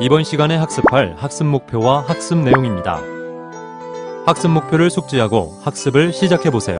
이번 시간에 학습할 학습 목표와 학습 내용입니다. 학습 목표를 숙지하고 학습을 시작해보세요.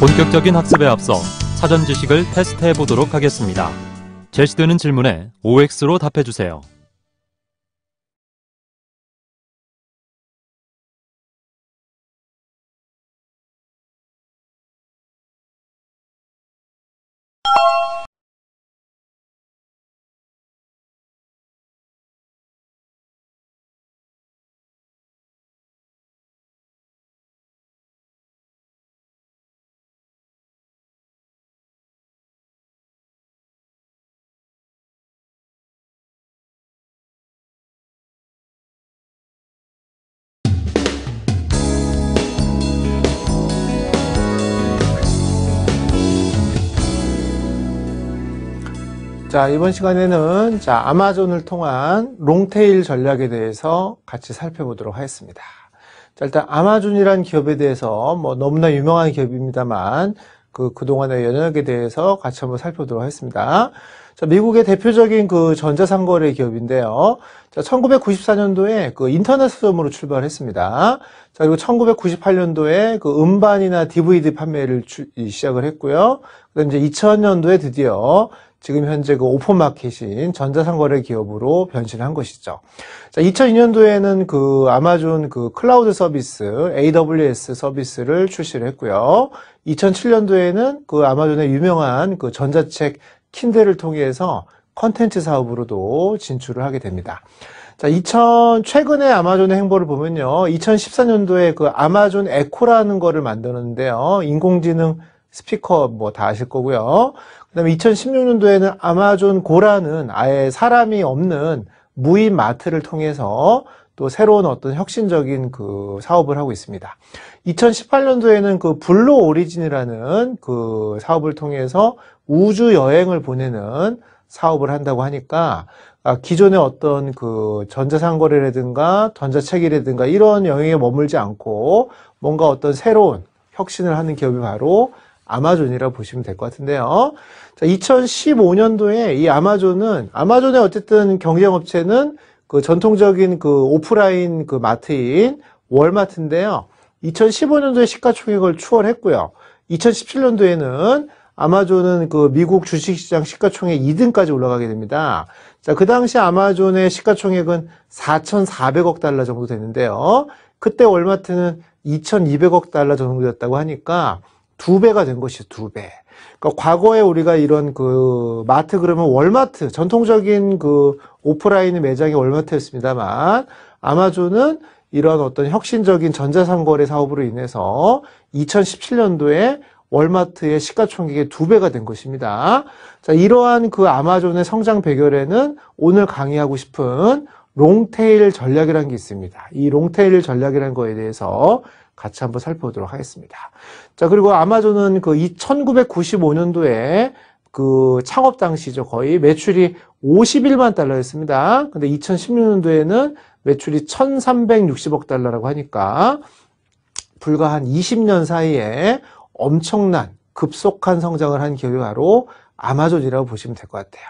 본격적인 학습에 앞서 사전 지식을 테스트해 보도록 하겠습니다. 제시되는 질문에 OX로 답해주세요. 자, 이번 시간에는 아마존을 통한 롱테일 전략에 대해서 같이 살펴보도록 하겠습니다. 자, 일단 아마존이라는 기업에 대해서 너무나 유명한 기업입니다만 그동안의 연역에 대해서 같이 한번 살펴보도록 하겠습니다. 자, 미국의 대표적인 전자상거래 기업인데요. 자, 1994년도에 인터넷 서점으로 출발했습니다. 자, 그리고 1998년도에 음반이나 DVD 판매를 시작을 했고요. 그다음 이제 2000년도에 드디어 지금 현재 오픈마켓인 전자상거래 기업으로 변신한 것이죠. 자, 2002년도에는 아마존 클라우드 서비스, AWS 서비스를 출시를 했고요. 2007년도에는 아마존의 유명한 전자책 킨들을 통해서 컨텐츠 사업으로도 진출을 하게 됩니다. 자, 최근에 아마존의 행보를 보면요. 2014년도에 아마존 에코라는 거를 만드는데요. 인공지능 스피커 다 아실 거고요. 그 다음에 2016년도에는 아마존 고라는 아예 사람이 없는 무인 마트를 통해서 또 새로운 어떤 혁신적인 사업을 하고 있습니다. 2018년도에는 블루 오리진이라는 사업을 통해서 우주 여행을 보내는 사업을 한다고 하니까 기존의 어떤 전자상거래라든가 전자책이라든가 이런 영역에 머물지 않고 뭔가 어떤 새로운 혁신을 하는 기업이 바로 아마존이라고 보시면 될 것 같은데요. 자, 2015년도에 이 아마존의 어쨌든 경쟁업체는 그 전통적인 그 오프라인 그 마트인 월마트인데요. 2015년도에 시가총액을 추월했고요. 2017년도에는 아마존은 그 미국 주식시장 시가총액 2등까지 올라가게 됩니다. 자, 그 당시 아마존의 시가총액은 4,400억 달러 정도 되는데요. 그때 월마트는 2,200억 달러 정도였다고 하니까 2배가 된 것이죠, 2배. 그러니까 과거에 우리가 이런 그 마트 그러면 월마트, 전통적인 그 오프라인 매장이 월마트였습니다만, 아마존은 이런 어떤 혁신적인 전자상거래 사업으로 인해서 2017년도에 월마트의 시가총액의 2배가 된 것입니다. 자, 이러한 그 아마존의 성장 배경에는 오늘 강의하고 싶은 롱테일 전략이라는 게 있습니다. 이 롱테일 전략이라는 거에 대해서 같이 한번 살펴보도록 하겠습니다. 자, 그리고 아마존은 그 1995년도에 그 창업 당시죠. 거의 매출이 51만 달러였습니다. 근데 2016년도에는 매출이 1,360억 달러라고 하니까 불과 한 20년 사이에 엄청난 급속한 성장을 한 기업이 바로 아마존이라고 보시면 될 것 같아요.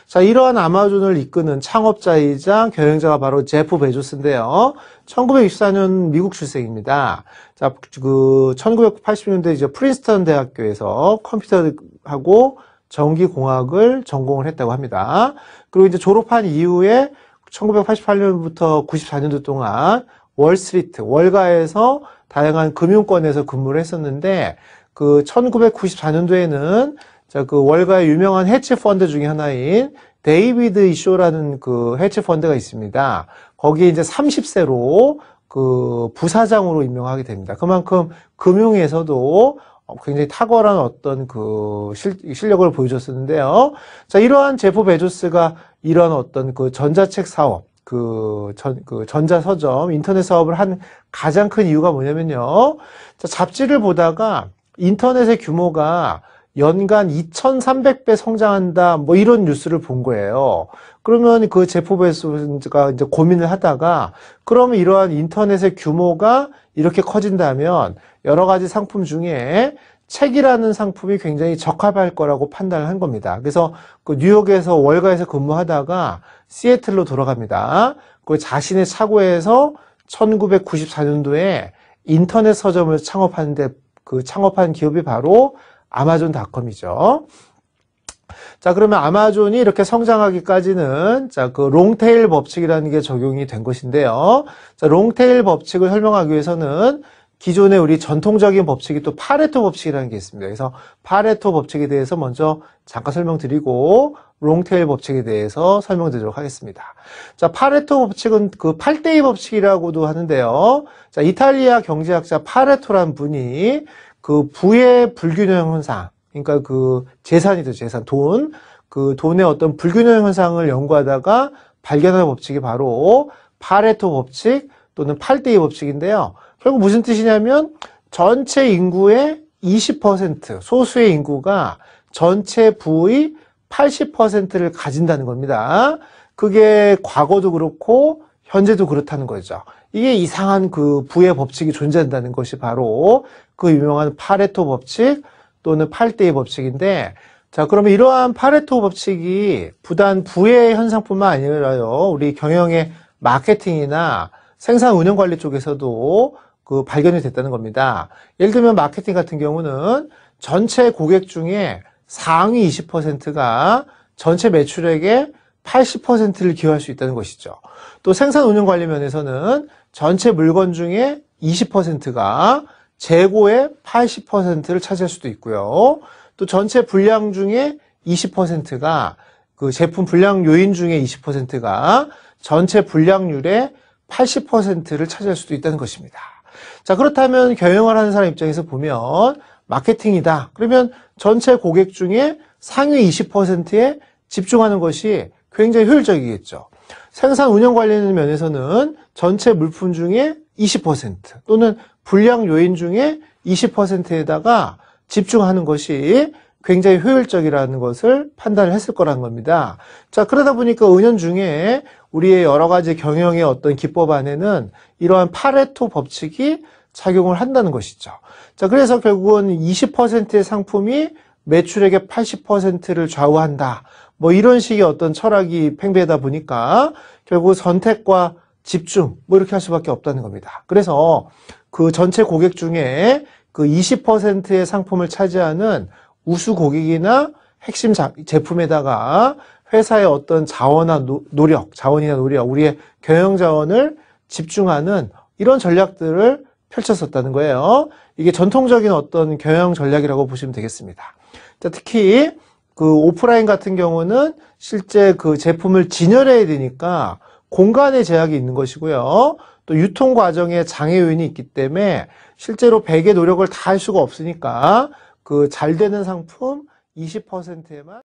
자, 이러한 아마존을 이끄는 창업자이자 경영자가 바로 제프 베조스인데요. 1964년 미국 출생입니다. 자, 그 1980년대 이제 프린스턴 대학교에서 컴퓨터하고 전기공학을 전공을 했다고 합니다. 그리고 이제 졸업한 이후에 1988년부터 94년도 동안 월스트리트, 월가에서 다양한 금융권에서 근무를 했었는데, 그 1994년도에는 자, 그 월가의 유명한 헤지 펀드 중에 하나인 데이비드 이쇼라는 그 헤지 펀드가 있습니다. 거기에 이제 30세로 그 부사장으로 임명하게 됩니다. 그만큼 금융에서도 굉장히 탁월한 어떤 그 실력을 보여줬었는데요. 자, 이러한 제프 베조스가 이런 어떤 그 전자책 사업, 그 전자서점, 인터넷 사업을 한 가장 큰 이유가 뭐냐면요. 자, 잡지를 보다가 인터넷의 규모가 연간 2,300배 성장한다, 뭐 이런 뉴스를 본 거예요. 그러면 그 제프 베조스가 이제 고민을 하다가, 그러면 이러한 인터넷의 규모가 이렇게 커진다면 여러 가지 상품 중에 책이라는 상품이 굉장히 적합할 거라고 판단을 한 겁니다. 그래서 그 뉴욕에서 월가에서 근무하다가 시애틀로 돌아갑니다. 그 자신의 차고에서 1994년도에 인터넷 서점을 창업하는데 그 창업한 기업이 바로 아마존닷컴이죠. 자, 그러면 아마존이 이렇게 성장하기까지는 자, 그 롱테일 법칙이라는 게 적용이 된 것인데요. 자, 롱테일 법칙을 설명하기 위해서는 기존의 우리 전통적인 법칙이 또 파레토 법칙이라는 게 있습니다. 그래서 파레토 법칙에 대해서 먼저 잠깐 설명드리고 롱테일 법칙에 대해서 설명드리도록 하겠습니다. 자, 파레토 법칙은 그 8대2 법칙이라고도 하는데요. 자, 이탈리아 경제학자 파레토란 분이 그 부의 불균형 현상, 그러니까 그 재산이죠, 재산, 그 돈의 어떤 불균형 현상을 연구하다가 발견한 법칙이 바로 파레토 법칙 또는 8대2 법칙인데요. 결국 무슨 뜻이냐면 전체 인구의 20%, 소수의 인구가 전체 부의 80%를 가진다는 겁니다. 그게 과거도 그렇고 현재도 그렇다는 거죠. 이게 이상한 그 부의 법칙이 존재한다는 것이 바로 그 유명한 파레토 법칙 또는 8대2 법칙인데, 자, 그러면 이러한 파레토 법칙이 부단 부의 현상뿐만 아니라요, 우리 경영의 마케팅이나 생산 운영 관리 쪽에서도 그 발견이 됐다는 겁니다. 예를 들면 마케팅 같은 경우는 전체 고객 중에 상위 20%가 전체 매출액의 80%를 기여할 수 있다는 것이죠. 또 생산 운영 관리 면에서는 전체 물건 중에 20%가 재고의 80%를 차지할 수도 있고요. 또 전체 분량 중에 20%가 그 제품 분량 요인 중에 20%가 전체 분량률의 80%를 차지할 수도 있다는 것입니다. 자, 그렇다면 경영을 하는 사람 입장에서 보면 마케팅이다. 그러면 전체 고객 중에 상위 20%에 집중하는 것이 굉장히 효율적이겠죠. 생산 운영 관리 면에서는 전체 물품 중에 20% 또는 분량 요인 중에 20%에다가 집중하는 것이 굉장히 효율적이라는 것을 판단을 했을 거라는 겁니다. 자, 그러다 보니까 은연중에 우리의 여러 가지 경영의 어떤 기법 안에는 이러한 파레토 법칙이 작용을 한다는 것이죠. 자, 그래서 결국은 20%의 상품이 매출액의 80%를 좌우한다. 뭐 이런 식의 어떤 철학이 팽배하다 보니까 결국 선택과 집중 뭐 이렇게 할 수밖에 없다는 겁니다. 그래서 그 전체 고객 중에 그 20%의 상품을 차지하는 우수 고객이나 핵심 제품에다가 회사의 어떤 자원이나 노력, 우리의 경영 자원을 집중하는 이런 전략들을 펼쳤었다는 거예요. 이게 전통적인 어떤 경영 전략이라고 보시면 되겠습니다. 자, 특히 그 오프라인 같은 경우는 실제 그 제품을 진열해야 되니까 공간의 제약이 있는 것이고요. 또 유통 과정에 장애 요인이 있기 때문에 실제로 100의 노력을 다 할 수가 없으니까 그 잘 되는 상품 20%에만